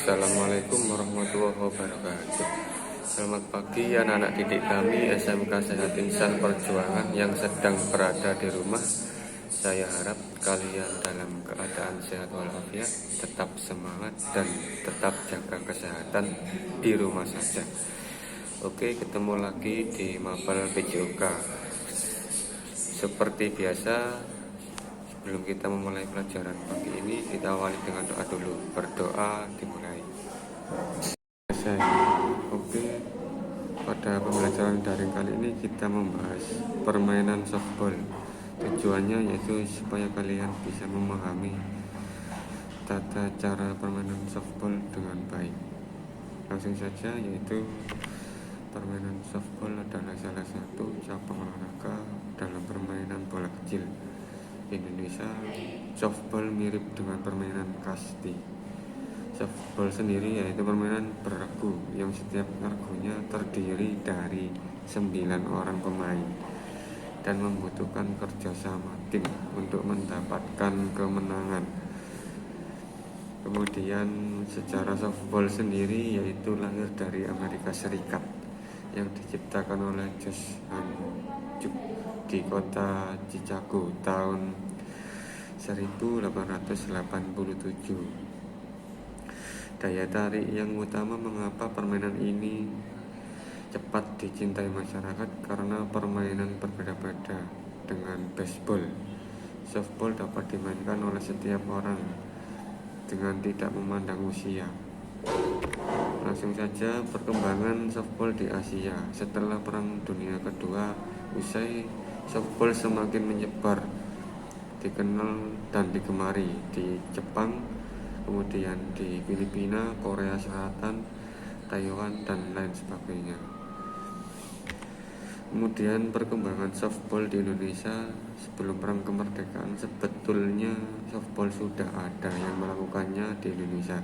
Assalamualaikum warahmatullahi wabarakatuh. Selamat pagi anak-anak didik kami SMK Sehat Insan Perjuangan yang sedang berada di rumah. Saya harap kalian dalam keadaan sehat walafiat, tetap semangat dan tetap jaga kesehatan di rumah saja. Oke, ketemu lagi di Mapel PJOK. Seperti biasa, sebelum kita memulai pelajaran pagi ini, kita awali dengan doa dulu. Berdoa dimulai. Oke, pada pembelajaran daring kali ini kita membahas permainan softball. Tujuannya yaitu supaya kalian bisa memahami tata cara permainan softball dengan baik. Langsung saja, yaitu permainan softball adalah salah satu cabang olahraga dalam permainan bola kecil. Indonesia, softball mirip dengan permainan kasti. Softball sendiri yaitu permainan beregu yang setiap regunya terdiri dari 9 orang pemain dan membutuhkan kerjasama tim untuk mendapatkan kemenangan. Kemudian secara softball sendiri yaitu lahir dari Amerika Serikat yang diciptakan oleh Josh Hancock di kota Chicago tahun 1887. Daya tarik yang utama mengapa permainan ini cepat dicintai masyarakat karena permainan berbeda-beda. Dengan baseball, softball dapat dimainkan oleh setiap orang dengan tidak memandang usia. Langsung saja, perkembangan softball di Asia. Setelah Perang Dunia Kedua usai, softball semakin menyebar, dikenal dan digemari di Jepang, kemudian di Filipina, Korea Selatan, Taiwan, dan lain sebagainya. Kemudian perkembangan softball di Indonesia. Sebelum perang kemerdekaan sebetulnya softball sudah ada yang melakukannya di Indonesia,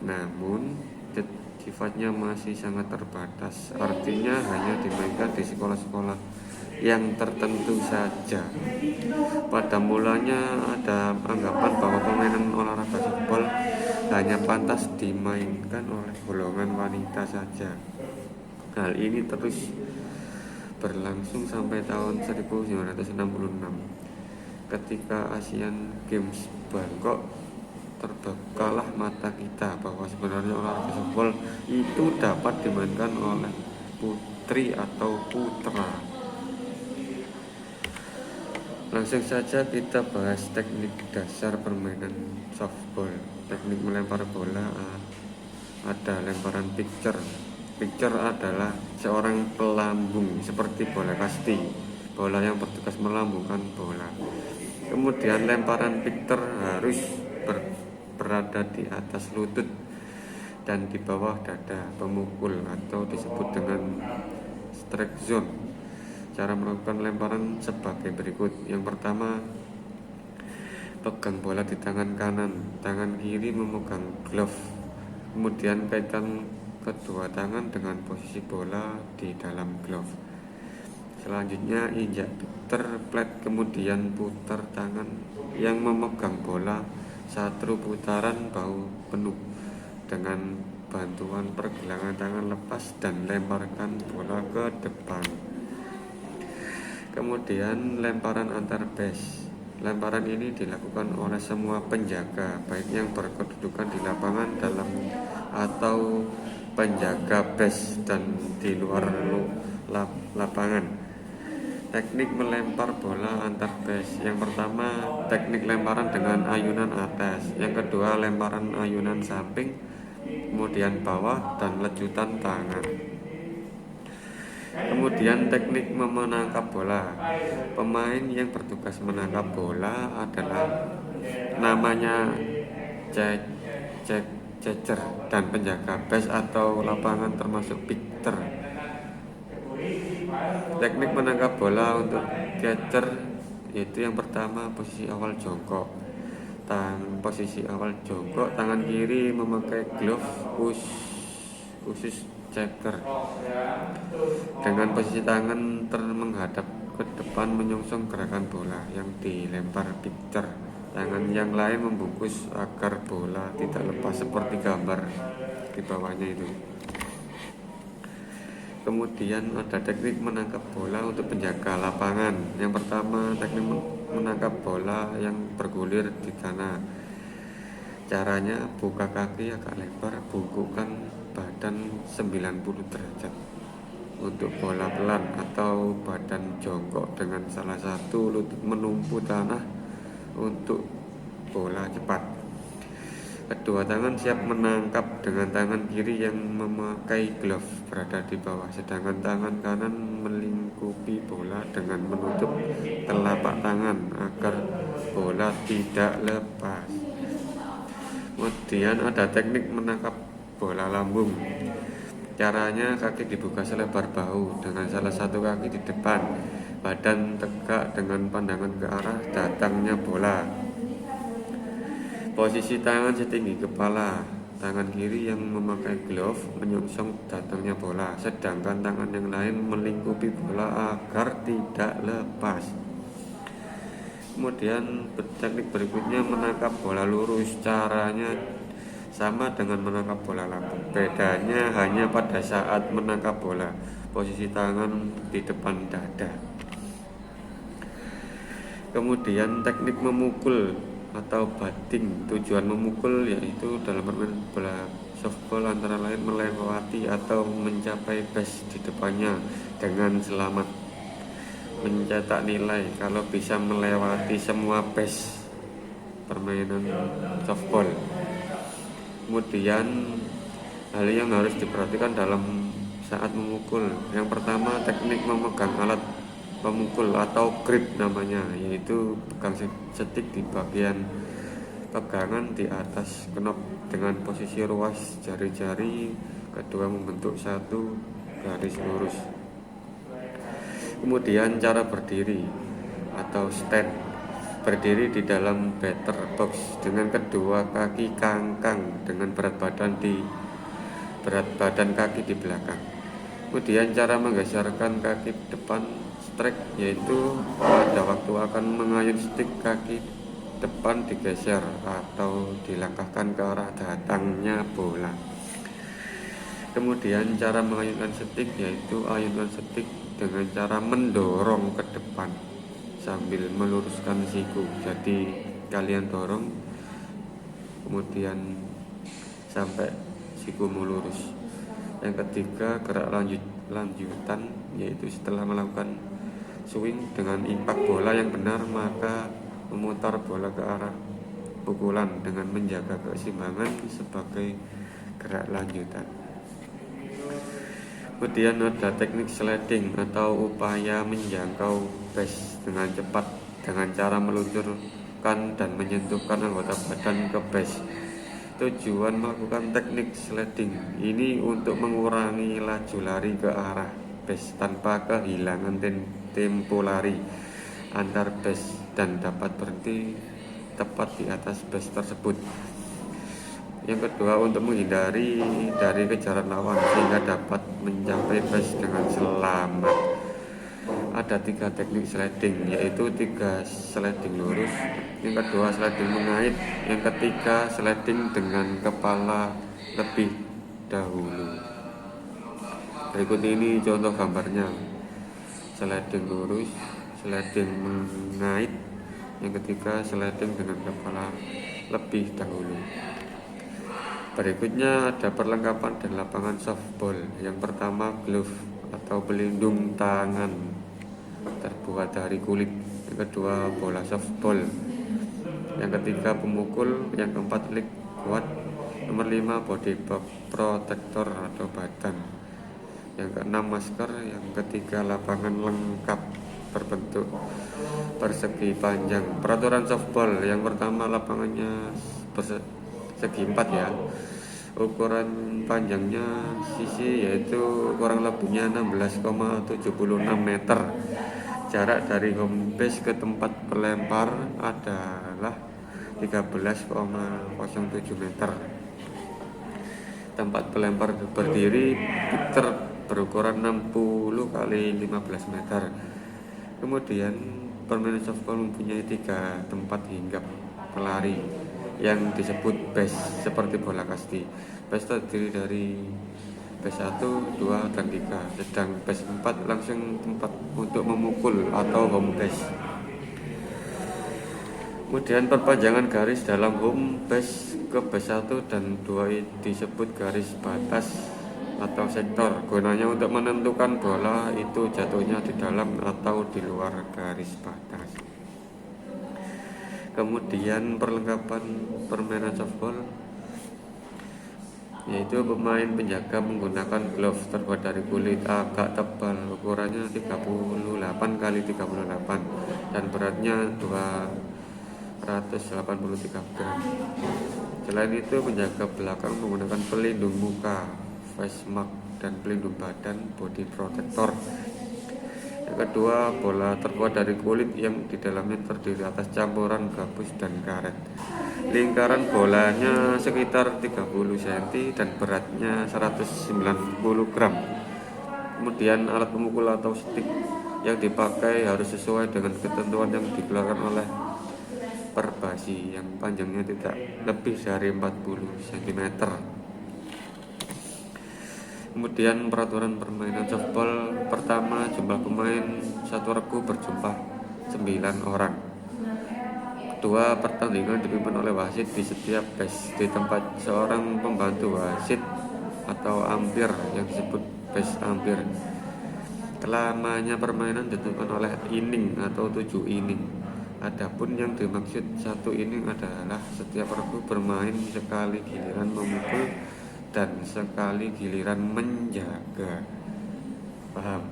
namun sifatnya masih sangat terbatas, artinya hanya dimainkan di sekolah-sekolah yang tertentu saja. Pada mulanya ada anggapan bahwa permainan olahraga softball hanya pantas dimainkan oleh golongan wanita saja. Hal ini terus berlangsung sampai tahun 1966 ketika Asian Games Bangkok terbukalah mata kita bahwa sebenarnya olahraga softball itu dapat dimainkan oleh putri atau putra. Langsung saja kita bahas teknik dasar permainan softball. Teknik melempar bola ada lemparan pitcher. Pitcher adalah seorang pelambung seperti bola kasti, bola yang bertugas melambungkan bola. Kemudian lemparan pitcher harus berada di atas lutut dan di bawah dada pemukul atau disebut dengan strike zone. Cara melakukan lemparan sebagai berikut. Yang pertama, pegang bola di tangan kanan, tangan kiri memegang glove, kemudian kaitkan kedua tangan dengan posisi bola di dalam glove. Selanjutnya injak puter plat, kemudian putar tangan yang memegang bola satu putaran bahu penuh dengan bantuan pergelangan tangan lepas dan lemparkan bola ke depan. Kemudian lemparan antar base. Lemparan ini dilakukan oleh semua penjaga, baik yang berkedudukan di lapangan dalam atau penjaga base dan di luar lapangan. Teknik melempar bola antar base. Yang pertama, teknik lemparan dengan ayunan atas. Yang kedua, lemparan ayunan samping, kemudian bawah dan lejutan tangan. Kemudian teknik menangkap bola. Pemain yang bertugas menangkap bola adalah namanya catcher dan penjaga base atau lapangan termasuk pitcher. Teknik menangkap bola untuk catcher yaitu yang pertama posisi awal jongkok. Posisi awal jongkok, tangan kiri memakai glove khusus catcher dengan posisi tangan menghadap ke depan menyongsong gerakan bola yang dilempar pitcher. Tangan yang lain membungkus agar bola tidak lepas seperti gambar di bawahnya itu. Kemudian ada teknik menangkap bola untuk penjaga lapangan. Yang pertama, teknik menangkap bola yang bergulir di tanah. Caranya, buka kaki agak lebar, bungkukkan badan 90 derajat untuk bola pelan, atau badan jongkok dengan salah satu lutut menumpu tanah untuk bola cepat. Kedua tangan siap menangkap dengan tangan kiri yang memakai glove berada di bawah, sedangkan tangan kanan melingkupi bola dengan menutup telapak tangan agar bola tidak lepas. Kemudian ada teknik menangkap bola lambung. Caranya, kaki dibuka selebar bahu dengan salah satu kaki di depan, badan tegak dengan pandangan ke arah datangnya bola. Posisi tangan setinggi kepala, tangan kiri yang memakai glove menyongsong datangnya bola, sedangkan tangan yang lain melingkupi bola agar tidak lepas. Kemudian teknik berikutnya menangkap bola lurus. Caranya sama dengan menangkap bola lambung, bedanya hanya pada saat menangkap bola, posisi tangan di depan dada. Kemudian teknik memukul atau batting. Tujuan memukul yaitu dalam permainan bola softball antara lain melewati atau mencapai base di depannya dengan selamat, mencetak nilai kalau bisa melewati semua base permainan softball. Kemudian hal yang harus diperhatikan dalam saat memukul. Yang pertama, teknik memegang alat pemukul atau grip namanya, yaitu pegang setik di bagian pegangan di atas knop dengan posisi ruas jari-jari kedua membentuk satu garis lurus. Kemudian cara berdiri atau stand. Berdiri di dalam batter box dengan kedua kaki kangkang dengan berat badan kaki di belakang. Kemudian cara menggeserkan kaki depan strike, yaitu pada waktu akan mengayun stick, kaki depan digeser atau dilangkahkan ke arah datangnya bola. Kemudian cara mengayunkan stick, yaitu ayunkan stick dengan cara mendorong ke depan sambil meluruskan siku. Jadi kalian dorong kemudian sampai siku melurus. Yang ketiga, gerak lanjutan, yaitu setelah melakukan swing dengan impak bola yang benar, maka memutar bola ke arah pukulan dengan menjaga keseimbangan sebagai gerak lanjutan. Kemudian ada teknik sliding atau upaya menjangkau base dengan cepat dengan cara meluncurkan dan menyentuhkan anggota badan ke base. Tujuan melakukan teknik sliding ini untuk mengurangi laju lari ke arah base tanpa kehilangan tempo lari antar base dan dapat berhenti tepat di atas base tersebut. Yang kedua, untuk menghindari dari kejaran lawan sehingga dapat mencapai base dengan selamat. Ada 3 teknik sliding, yaitu 3 sliding lurus, yang kedua sliding mengait, yang ketiga sliding dengan kepala lebih dahulu. Berikut ini contoh gambarnya: sliding lurus, sliding mengait, yang ketiga sliding dengan kepala lebih dahulu. Berikutnya ada perlengkapan dan lapangan softball. Yang pertama, glove atau pelindung tangan terbuat dari kulit. Yang kedua, bola softball. Yang ketiga, pemukul. Yang keempat, leg kuat. Nomor 5, body protector atau badan. Yang keenam, masker. Yang ketiga, lapangan lengkap berbentuk persegi panjang. Peraturan softball. Yang pertama, lapangannya segi 4 ya. Ukuran panjangnya sisi yaitu kurang lebihnya 16,76 meter. Jarak dari home base ke tempat pelempar adalah 13,07 meter. Tempat pelempar berdiri pitcher berukuran 60 kali 15 meter. Kemudian permainan softball mempunyai 3 tempat hinggap. pelari yang disebut base seperti bola kasti. Base terdiri dari base 1, 2, dan 3, sedang base 4 langsung tempat untuk memukul atau home base. Kemudian perpanjangan garis dalam home base ke base 1 dan 2 disebut garis batas atau sektor. Gunanya untuk menentukan bola itu jatuhnya di dalam atau di luar garis batas. Kemudian perlengkapan permainan softball, yaitu pemain penjaga menggunakan glove terbuat dari kulit agak tebal, ukurannya 38 kali 38 dan beratnya 283 gram. Selain itu, penjaga belakang menggunakan pelindung muka, face mask, dan pelindung badan, body protector. Yang kedua, bola terbuat dari kulit yang di dalamnya terdiri atas campuran gabus dan karet. Lingkaran bolanya sekitar 30 cm dan beratnya 190 gram. Kemudian alat pemukul atau stick yang dipakai harus sesuai dengan ketentuan yang dikeluarkan oleh perbasi yang panjangnya tidak lebih dari 40 cm. Kemudian peraturan permainan softball, pertama, jumlah pemain satu regu berjumlah 9 orang. Kedua, pertandingan dipimpin oleh wasit di setiap base di tempat seorang pembantu wasit atau umpire yang disebut base umpire. Lamanya permainan ditentukan oleh inning atau 7 inning. Adapun yang dimaksud 1 inning adalah setiap regu bermain sekali giliran memukul dan sekali giliran menjaga. Paham?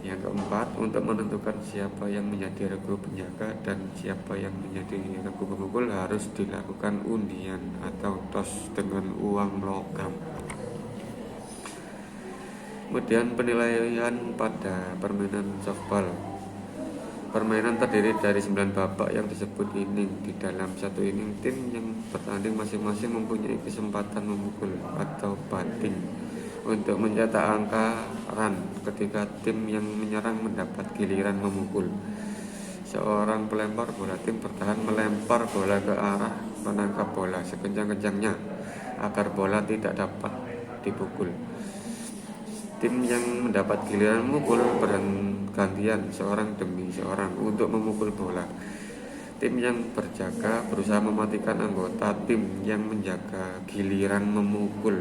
Yang keempat, untuk menentukan siapa yang menjadi regu penjaga dan siapa yang menjadi regu pemukul harus dilakukan undian atau toss dengan uang logam. Kemudian penilaian pada permainan softball. Permainan terdiri dari 9 babak yang disebut inning. Di dalam satu inning, tim yang bertanding masing-masing mempunyai kesempatan memukul atau batting untuk mencetak angka run ketika tim yang menyerang mendapat giliran memukul. Seorang pelempar bola tim bertahan melempar bola ke arah penangkap bola sekencang-kencangnya agar bola tidak dapat dipukul. Tim yang mendapat giliran memukul bergantian seorang demi seorang untuk memukul bola. Tim yang berjaga berusaha mematikan anggota tim yang menjaga giliran memukul.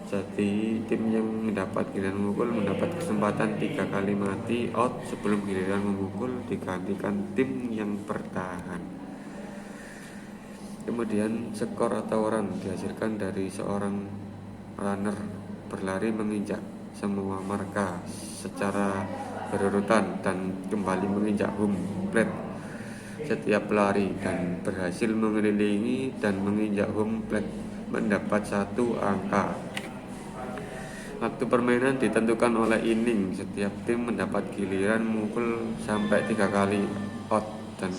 Jadi tim yang mendapat giliran memukul mendapat kesempatan 3 kali mati out sebelum giliran memukul digantikan tim yang bertahan. Kemudian skor atau run dihasilkan dari seorang runner berlari menginjak semua marka secara berurutan dan kembali menginjak home plate setiap pelari dan berhasil mengelilingi dan menginjak home plate mendapat 1 angka. Waktu permainan ditentukan oleh inning. Setiap tim mendapat giliran memukul sampai 3 kali out dan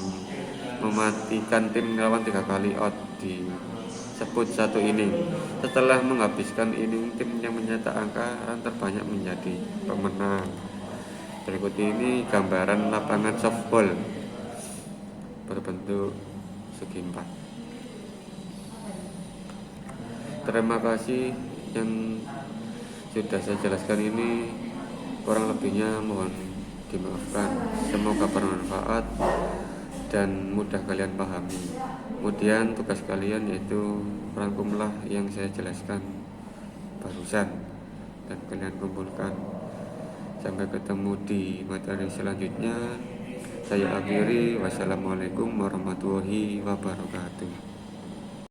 mematikan tim lawan 3 kali out disebut 1 inning. Setelah menghabiskan inning, tim yang mencetak angka run terbanyak menjadi pemenang. Berikut ini gambaran lapangan softball berbentuk segi 4. Terima kasih yang sudah saya jelaskan ini, kurang lebihnya mohon dimaafkan. Semoga bermanfaat dan mudah kalian pahami. Kemudian tugas kalian yaitu rangkumlah yang saya jelaskan barusan dan kalian kumpulkan. Sampai ketemu di materi selanjutnya. Saya akhiri. Wassalamualaikum warahmatullahi wabarakatuh.